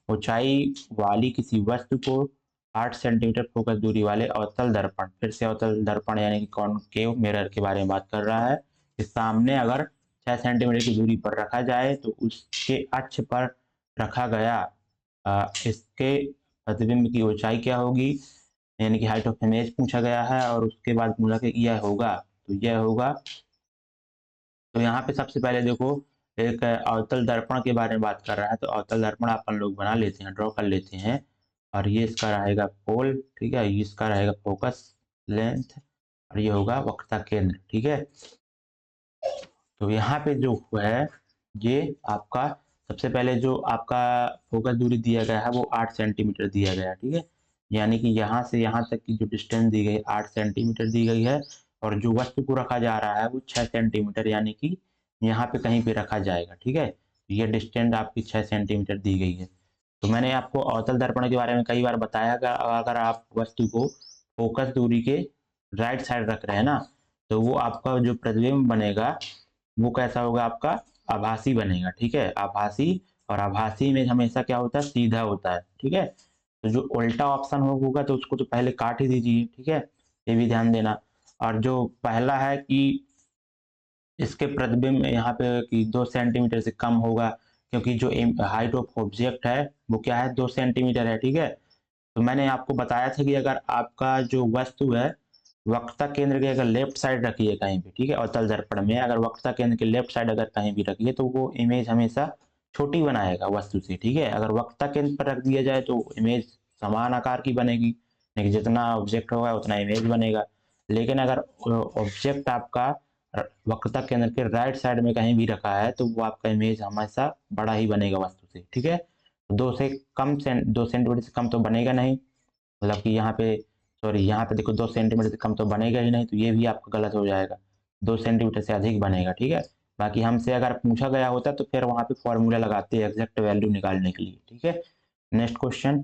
ऊंचाई वाली किसी वस्तु को 8 सेंटीमीटर फोकस दूरी वाले अवतल दर्पण, फिर से अवतल दर्पण यानी कि कॉनकेव मिरर के बारे में बात कर रहा है, कि सामने अगर 6 सेंटीमीटर की दूरी पर रखा जाए तो उसके अक्ष पर रखा गया इसके प्रतिबिंब की ऊंचाई क्या होगी, यानी कि हाइट ऑफ इमेज पूछा गया है, और उसके बाद बोला कि यह होगा, तो यह होगा। तो यहाँ पे सबसे पहले देखो, एक अवतल दर्पण के बारे में बात कर रहा है, तो अवतल दर्पण अपन लोग बना लेते हैं, ड्रॉ कर लेते हैं, और ये इसका रहेगा पोल, ठीक है, ये इसका रहेगा फोकस लेंथ, और ये होगा वक्रता केंद्र, ठीक है। तो यहाँ पे जो है ये आपका सबसे पहले जो आपका फोकस दूरी दिया गया है वो 8 सेंटीमीटर दिया गया है, ठीक है, यानी कि यहाँ से यहाँ तक की जो डिस्टेंस दी गई 8 सेंटीमीटर दी गई है, और जो वस्तु को रखा जा रहा है वो 6 सेंटीमीटर, यानी कि यहाँ पे कहीं पे रखा जाएगा, ठीक है, ये डिस्टेंस आपकी 6 सेंटीमीटर दी गई है। तो मैंने आपको अवतल दर्पण के बारे में कई बार बताया कि अगर आप वस्तु को फोकस दूरी के राइट साइड रख रहे हैं ना, तो वो आपका जो प्रतिबिंब बनेगा वो कैसा होगा, आपका आभासी बनेगा, ठीक है, आभासी, और आभासी में हमेशा क्या होता है, सीधा होता है, ठीक है। तो जो उल्टा ऑप्शन होगा तो उसको तो पहले काट ही दीजिए, ठीक है, ये भी ध्यान देना। और जो पहला है कि इसके प्रतिबिंब यहाँ पे कि 2 सेंटीमीटर से कम होगा, क्योंकि जो हाइट ऑफ ऑब्जेक्ट है वो क्या है, 2 सेंटीमीटर है, ठीक है। तो मैंने आपको बताया था कि अगर आपका जो वस्तु है वक्रता केंद्र के अगर लेफ्ट साइड रखिए कहीं पे, ठीक है, अवतल दर्पण में अगर वक्रता केंद्र के लेफ्ट साइड अगर कहीं भी रखिए तो वो इमेज हमेशा छोटी बनाएगा वस्तु से, ठीक है। अगर वक्रता केंद्र पर रख दिया जाए तो इमेज समान आकार की बनेगी, लेकिन जितना ऑब्जेक्ट होगा उतना इमेज बनेगा। लेकिन अगर ऑब्जेक्ट आपका वक्रता केंद्र के राइट साइड में कहीं भी रखा है तो वो आपका इमेज हमेशा बड़ा ही बनेगा वस्तु से, ठीक है। 2 सेंटीमीटर से कम तो बनेगा नहीं, मतलब कि यहाँ पे सॉरी यहाँ पे देखो 2 सेंटीमीटर से कम तो बनेगा ही नहीं, तो ये भी आपका गलत हो जाएगा। 2 सेंटीमीटर से अधिक बनेगा, ठीक है। बाकी हमसे अगर पूछा गया होता तो फिर वहाँ पे फॉर्मूला लगाते हैं एग्जैक्ट वैल्यू निकालने के लिए, ठीक है। नेक्स्ट क्वेश्चन,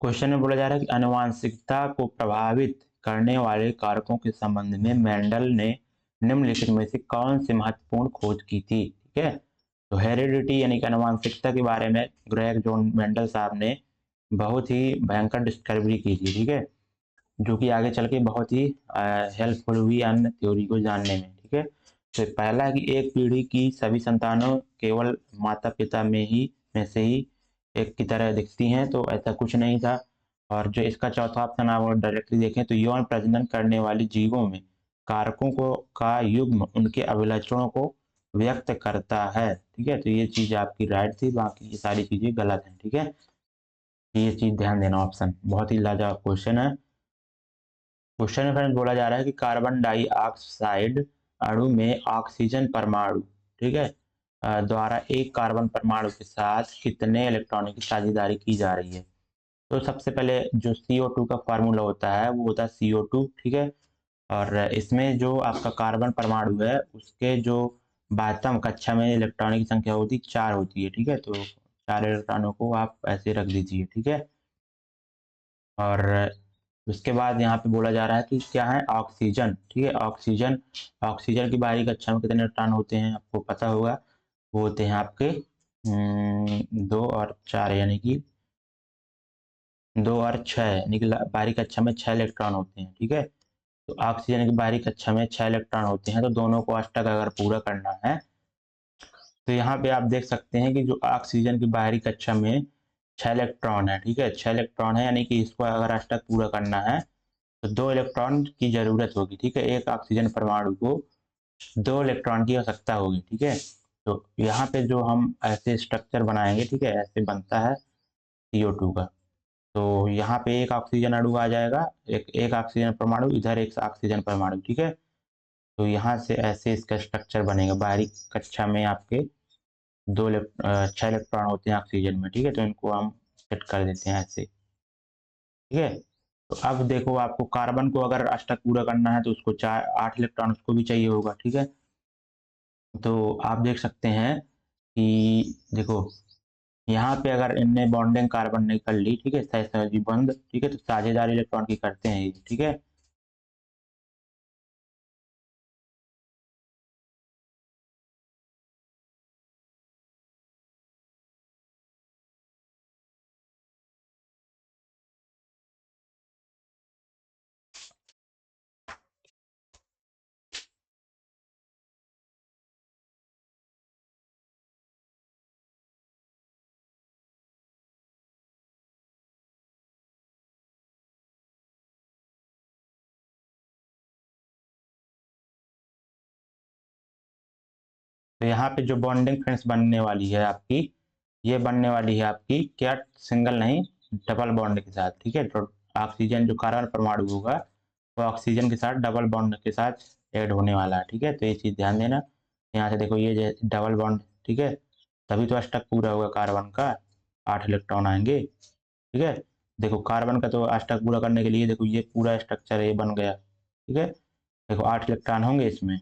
क्वेश्चन में बोला जा रहा है कि आनुवांशिकता को प्रभावित करने वाले कारकों के संबंध में मेंडल ने निम्नलिखित में से कौन सी महत्वपूर्ण खोज की थी, ठीक है। तो हेरिडिटी यानी कि आनुवांशिकता के बारे में ग्रेग जॉन मेंडल साहब ने बहुत ही भयंकर डिस्कवरी की थी, ठीक है, जो कि आगे चल के बहुत ही हेल्पफुल हुई अन्य थ्योरी को जानने में, ठीक है। तो पहला है कि एक पीढ़ी की सभी संतानों केवल माता पिता में से ही एक की तरह दिखती हैं, तो ऐसा कुछ नहीं था। और जो इसका चौथा ऑप्शन आप डायरेक्टली देखें तो यौन प्रजनन करने वाले जीवों में कारकों को का युग्म उनके अभिलक्षणों को व्यक्त करता है, ठीक है। तो ये चीज आपकी राइट थी, बाकी ये सारी चीजें गलत हैं, ठीक है। ये चीज ध्यान देना, ऑप्शन बहुत ही लाजवाब क्वेश्चन है। क्वेश्चन में फ्रेंड्स बोला जा रहा है कि कार्बन डाइऑक्साइड अणु में ऑक्सीजन परमाणु, ठीक है, द्वारा एक कार्बन परमाणु के साथ कितने इलेक्ट्रॉनों की साझेदारी की जा रही है। तो सबसे पहले जो CO2 का फार्मूला होता है वो होता है CO2, ठीक है। और इसमें जो आपका कार्बन परमाणु है उसके जो बातम कक्षा में इलेक्ट्रॉनों की संख्या होती है 4 होती है, ठीक है। तो 4 इलेक्ट्रॉनों को आप ऐसे रख दीजिए, ठीक है। और उसके बाद यहाँ पे बोला जा रहा है कि क्या है ऑक्सीजन, ठीक है। ऑक्सीजन, ऑक्सीजन की बाहरी कक्षा में कितने इलेक्ट्रॉन होते हैं आपको पता होगा, वो होते हैं आपके 2 और 4 यानी कि 2 और 6 यानी कि बाहरी कक्षा में 6 इलेक्ट्रॉन होते हैं, ठीक है। तो ऑक्सीजन की बाहरी कक्षा में 6 इलेक्ट्रॉन होते हैं, तो दोनों को अष्टक अगर पूरा करना है तो यहाँ पे आप देख सकते हैं कि जो ऑक्सीजन की बाहरी कक्षा में 6 इलेक्ट्रॉन है, ठीक है, 6 इलेक्ट्रॉन है, यानी कि इसको अगर अष्टक पूरा करना है तो 2 इलेक्ट्रॉन की जरूरत होगी, ठीक है। एक ऑक्सीजन परमाणु को 2 इलेक्ट्रॉन की आवश्यकता होगी, ठीक है। तो यहाँ पे जो हम ऐसे स्ट्रक्चर बनाएंगे, ठीक है, ऐसे बनता है CO2 का। तो यहाँ पे एक ऑक्सीजन अणु आ जाएगा, एक ऑक्सीजन परमाणु, इधर एक ऑक्सीजन परमाणु, ठीक है। तो यहाँ से ऐसे इसका स्ट्रक्चर बनेगा। बाहरी कक्षा में आपके 6 इलेक्ट्रॉन होते हैं ऑक्सीजन में, ठीक है। तो इनको हम सेट कर देते हैं ऐसे, ठीक है। तो अब देखो आपको कार्बन को अगर अष्टक पूरा करना है तो उसको 8 इलेक्ट्रॉन उसको भी चाहिए होगा, ठीक है। तो आप देख सकते हैं कि देखो यहाँ पे अगर इनने बॉन्डिंग कार्बन ने कर ली, ठीक है, सहसहजी बंद, ठीक है, तो साझेदारी इलेक्ट्रॉन की करते हैं ये, ठीक है। तो यहाँ पे जो बॉन्डिंग फ्रेंड्स बनने वाली है आपकी, ये बनने वाली है आपकी क्या, सिंगल नहीं डबल बॉन्ड के साथ, ठीक है। तो ऑक्सीजन जो कार्बन परमाणु होगा वो ऑक्सीजन के साथ डबल बॉन्ड के साथ ऐड होने वाला है, ठीक है। तो ये चीज ध्यान देना। यहाँ से देखो ये डबल बॉन्ड, ठीक है, तभी तो अष्टक पूरा होगा कार्बन का, 8 इलेक्ट्रॉन आएंगे, ठीक है। देखो कार्बन का तो अष्टक पूरा करने के लिए देखो ये पूरा स्ट्रक्चर ये बन गया, ठीक है। देखो 8 इलेक्ट्रॉन होंगे इसमें।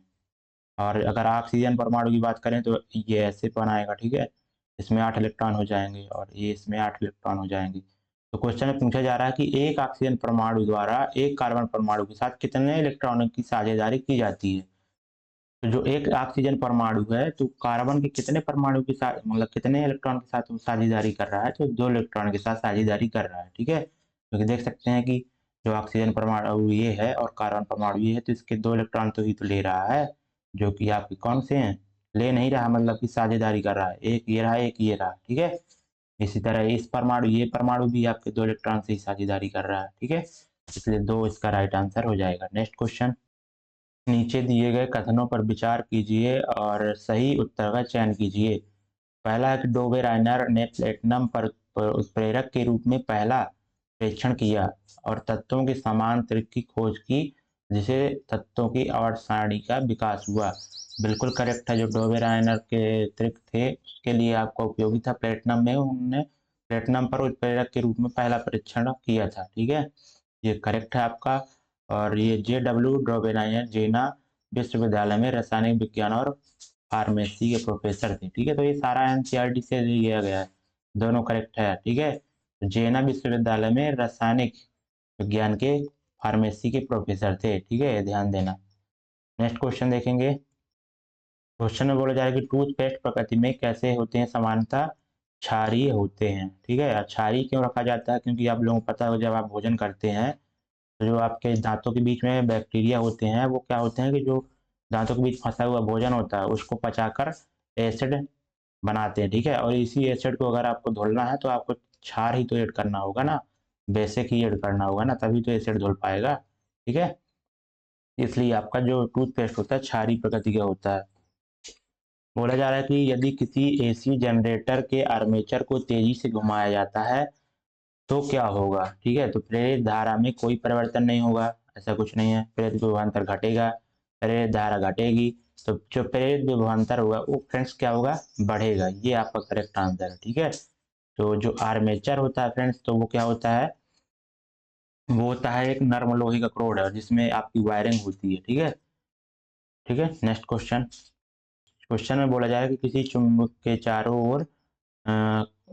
और अगर ऑक्सीजन परमाणु की बात करें तो ये ऐसे बनाएगा, ठीक है, इसमें 8 इलेक्ट्रॉन हो जाएंगे और ये इसमें 8 इलेक्ट्रॉन हो जाएंगे। तो क्वेश्चन में पूछा जा रहा है कि एक ऑक्सीजन परमाणु द्वारा एक कार्बन परमाणु के साथ कितने इलेक्ट्रॉनों की साझेदारी की जाती है। तो जो एक ऑक्सीजन परमाणु है तो कार्बन के कितने परमाणु के साथ, मतलब कितने इलेक्ट्रॉन के साथ वो साझेदारी कर रहा है, तो 2 इलेक्ट्रॉन के साथ साझेदारी कर रहा है, ठीक है। क्योंकि देख सकते हैं कि जो ऑक्सीजन परमाणु ये है और कार्बन परमाणु ये है, तो इसके 2 इलेक्ट्रॉन तो ही तो ले रहा है, जो कि आपके कौन से हैं, ले नहीं रहा, मतलब कि साझेदारी कर रहा है, एक ये रहा एक ये रहा, ठीक है। इसी तरह इस परमाणु ये परमाणु भी आपके 2 इलेक्ट्रॉन से ही साझेदारी कर रहा है, ठीक है। इसलिए 2 इसका राइट आंसर हो जाएगा। नेक्स्ट क्वेश्चन, नीचे दिए गए कथनों पर विचार कीजिए और सही उत्तर का चयन कीजिए। पहला है कि डोबे रायनर ने प्लेटिनम पर उत्प्रेरक के रूप में पहला परीक्षण किया और तत्वों के समान त्रिक की खोज की, जिसे तत्वों की आवर्त सारणी का विकास हुआ। बिल्कुल करेक्ट है। जो डोबे रायनर के त्रिक थे उसके लिए आपका उपयोगी था प्लेटिनम में, उन्होंने प्लेटिनम पर उत्प्रेरक के रूप में पहला परीक्षण किया था, ठीक है। ये करेक्ट है आपका। और ये JW ड्रोबेनायर जेना विश्वविद्यालय में रासायनिक विज्ञान और फार्मेसी के प्रोफेसर थे। ठीक है, तो ये सारा NCERT से लिया गया है, दोनों करेक्ट है। ठीक है, तो जेना विश्वविद्यालय में रासायनिक विज्ञान के फार्मेसी के प्रोफेसर थे। ठीक है, ध्यान देना। नेक्स्ट क्वेश्चन देखेंगे। क्वेश्चन में बोला जा रहा है कि टूथपेस्ट प्रकृति में कैसे होते हैं, समानता क्षारीय होते हैं। ठीक है, क्षारीय क्यों रखा जाता है, क्योंकि आप लोगों को पता है जब आप भोजन करते हैं तो जो आपके दांतों के बीच में बैक्टीरिया होते हैं वो क्या होते हैं कि जो दांतों के बीच फंसा हुआ भोजन होता है उसको पचाकर एसिड बनाते हैं। ठीक है, और इसी एसिड को अगर आपको धुलना है तो आपको क्षार ही तो ऐड करना होगा ना, बेसिक ही ऐड करना होगा ना, तभी तो एसिड धुल पाएगा। ठीक है, इसलिए आपका जो टूथपेस्ट होता है क्षारीय प्रकृति का होता है। बोला जा रहा है कि यदि किसी AC जनरेटर के आर्मेचर को तेजी से घुमाया जाता है तो क्या होगा। ठीक है, तो प्रेरित धारा में कोई परिवर्तन नहीं होगा, ऐसा कुछ नहीं है। प्रेरित विभवांतर घटेगा, प्रेरित धारा घटेगी, तो जो प्रेरित विभवांतर होगा वो फ्रेंड्स क्या होगा, बढ़ेगा। ये आपका करेक्ट आंसर है। ठीक है, तो जो आर्मेचर होता है फ्रेंड्स, तो वो क्या होता है, वो होता है एक नर्म लोहे का रोड है जिसमें आपकी वायरिंग होती है। ठीक है। ठीक है, नेक्स्ट क्वेश्चन। क्वेश्चन में बोला जा रहा है कि किसी चुंबक के चारों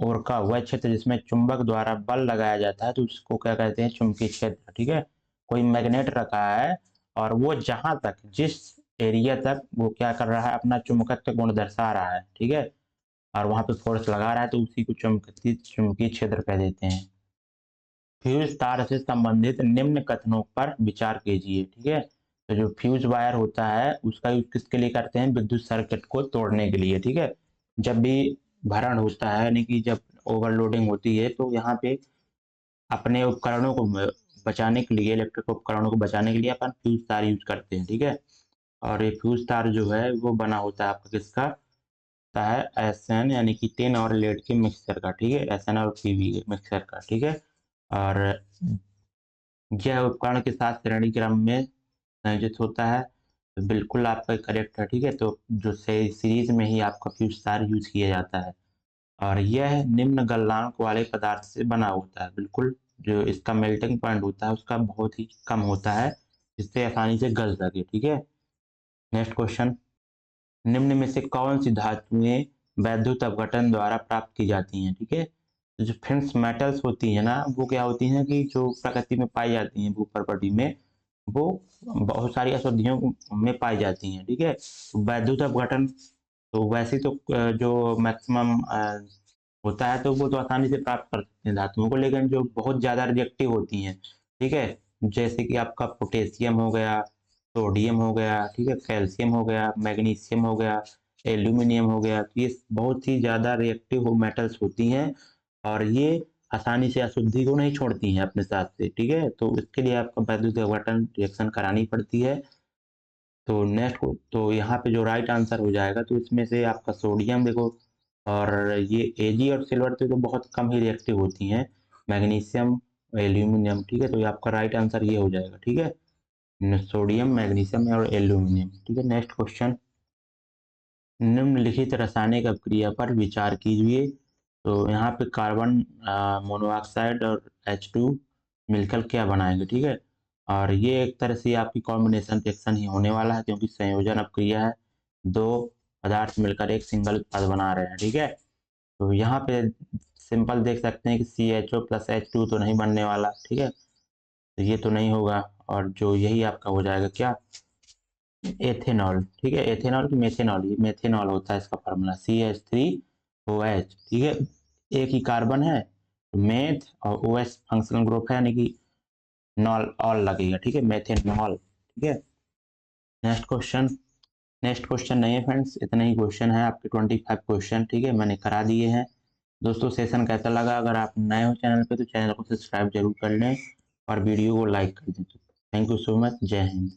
ओर का वह क्षेत्र जिसमें चुंबक द्वारा बल लगाया जाता है तो उसको क्या कहते हैं, चुंबकीय क्षेत्र। ठीक है, कोई मैग्नेट रखा है और वो जहां तक, जिस एरिया तक वो क्या कर रहा है, अपना चुंबकत्व गुण दर्शा रहा है। ठीक है, और वहां पे फोर्स लगा रहा है तो उसी को चुंबकीय क्षेत्र कह देते हैं। फ्यूज तार से संबंधित निम्न कथनों पर विचार कीजिए। ठीक है, तो जो फ्यूज वायर होता है उसका यूज किसके लिए करते हैं, विद्युत सर्किट को तोड़ने के लिए। ठीक है, जब भी भरण होता है यानी कि जब ओवरलोडिंग होती है तो यहाँ पे अपने उपकरणों को बचाने के लिए, इलेक्ट्रिक उपकरणों को बचाने के लिए अपन फ्यूज तार यूज करते हैं। ठीक है, और ये फ्यूज तार जो है वो बना होता है आपका किसका, होता है SN यानी कि टिन और लेड के मिक्सचर का। ठीक है, SN और PV के मिक्सचर का। ठीक है, और यह उपकरण के साथ श्रेणी क्रम में संयोजित होता है। तो बिल्कुल आपका करेक्ट है। ठीक है, तो जो सीरीज में ही आपका फ्यूज तार यूज किया जाता है और यह निम्न गलनांक वाले पदार्थ से बना होता है। बिल्कुल, जो इसका मेल्टिंग पॉइंट होता है उसका बहुत ही कम होता है जिससे आसानी से गल सके। ठीक है, नेक्स्ट क्वेश्चन। निम्न में से कौन सी धातुएं वैद्युत अपघटन द्वारा प्राप्त की जाती हैं। ठीक है, तो जो फ्रेंड्स मेटल्स होती है ना वो क्या होती हैं कि जो प्रकृति में पाई जाती हैं, भू प्रकृति में वो बहुत सारी अशुद्धियों में पाई जाती हैं। ठीक है, तो वैद्युत अपघटन तो वैसे तो जो मैक्सिमम होता है तो वो तो आसानी से प्राप्त कर सकते हैं धातुओं को, लेकिन जो बहुत ज्यादा रिएक्टिव होती हैं, ठीक है, जैसे कि आपका पोटेशियम हो गया, सोडियम हो गया, ठीक है, कैल्शियम हो गया, मैग्नीशियम हो गया, एल्यूमिनियम हो गया, तो ये बहुत ही ज्यादा रिएक्टिव मेटल्स होती हैं और ये आसानी से अशुद्धि को नहीं छोड़ती हैं अपने साथ से। ठीक है, तो इसके लिए आपको वैद्युत अपघटन रिएक्शन करानी पड़ती है। तो नेक्स्ट तो यहाँ पे जो राइट आंसर हो जाएगा तो इसमें से आपका सोडियम देखो, और ये Ag और सिल्वर तो बहुत कम ही रिएक्टिव होती हैं, मैग्नीशियम, एल्यूमिनियम। ठीक है, तो ये आपका राइट आंसर ये हो जाएगा। ठीक है, सोडियम, मैग्नीशियम और एल्यूमिनियम। ठीक है, नेक्स्ट क्वेश्चन। निम्नलिखित रासायनिक अभिक्रिया पर विचार कीजिए। तो यहाँ पे कार्बन मोनोऑक्साइड और H2 मिलकर क्या बनाएंगे। ठीक है, और ये एक तरह से आपकी कॉम्बिनेशन रिएक्शन ही होने वाला है क्योंकि संयोजन अभिक्रिया है, दो पदार्थ मिलकर एक सिंगल उत्पाद बना रहे हैं। ठीक है, तो यहाँ पे सिंपल देख सकते हैं कि CHO प्लस H2 तो नहीं बनने वाला। ठीक है, तो ये तो नहीं होगा, और जो यही आपका हो जाएगा क्या, एथेनॉल। ठीक है, एथेनॉल की मेथेनॉल, ये मेथेनॉल होता है इसका फार्मूला CH3OH। ठीक है, एक ही कार्बन है, मेथ और OH फंक्शनल ग्रुप है यानी कि नॉल ऑल लगेगा। ठीक है, मेथेनॉल। ठीक है, नेक्स्ट क्वेश्चन। नेक्स्ट क्वेश्चन नहीं है फ्रेंड्स, इतने ही क्वेश्चन है आपके 25 क्वेश्चन। ठीक है, मैंने करा दिए हैं। दोस्तों सेशन कैसा लगा, अगर आप नए हो चैनल पे तो चैनल को सब्सक्राइब जरूर कर लें और वीडियो को लाइक कर दें। थैंक यू सो मच, जय हिंद।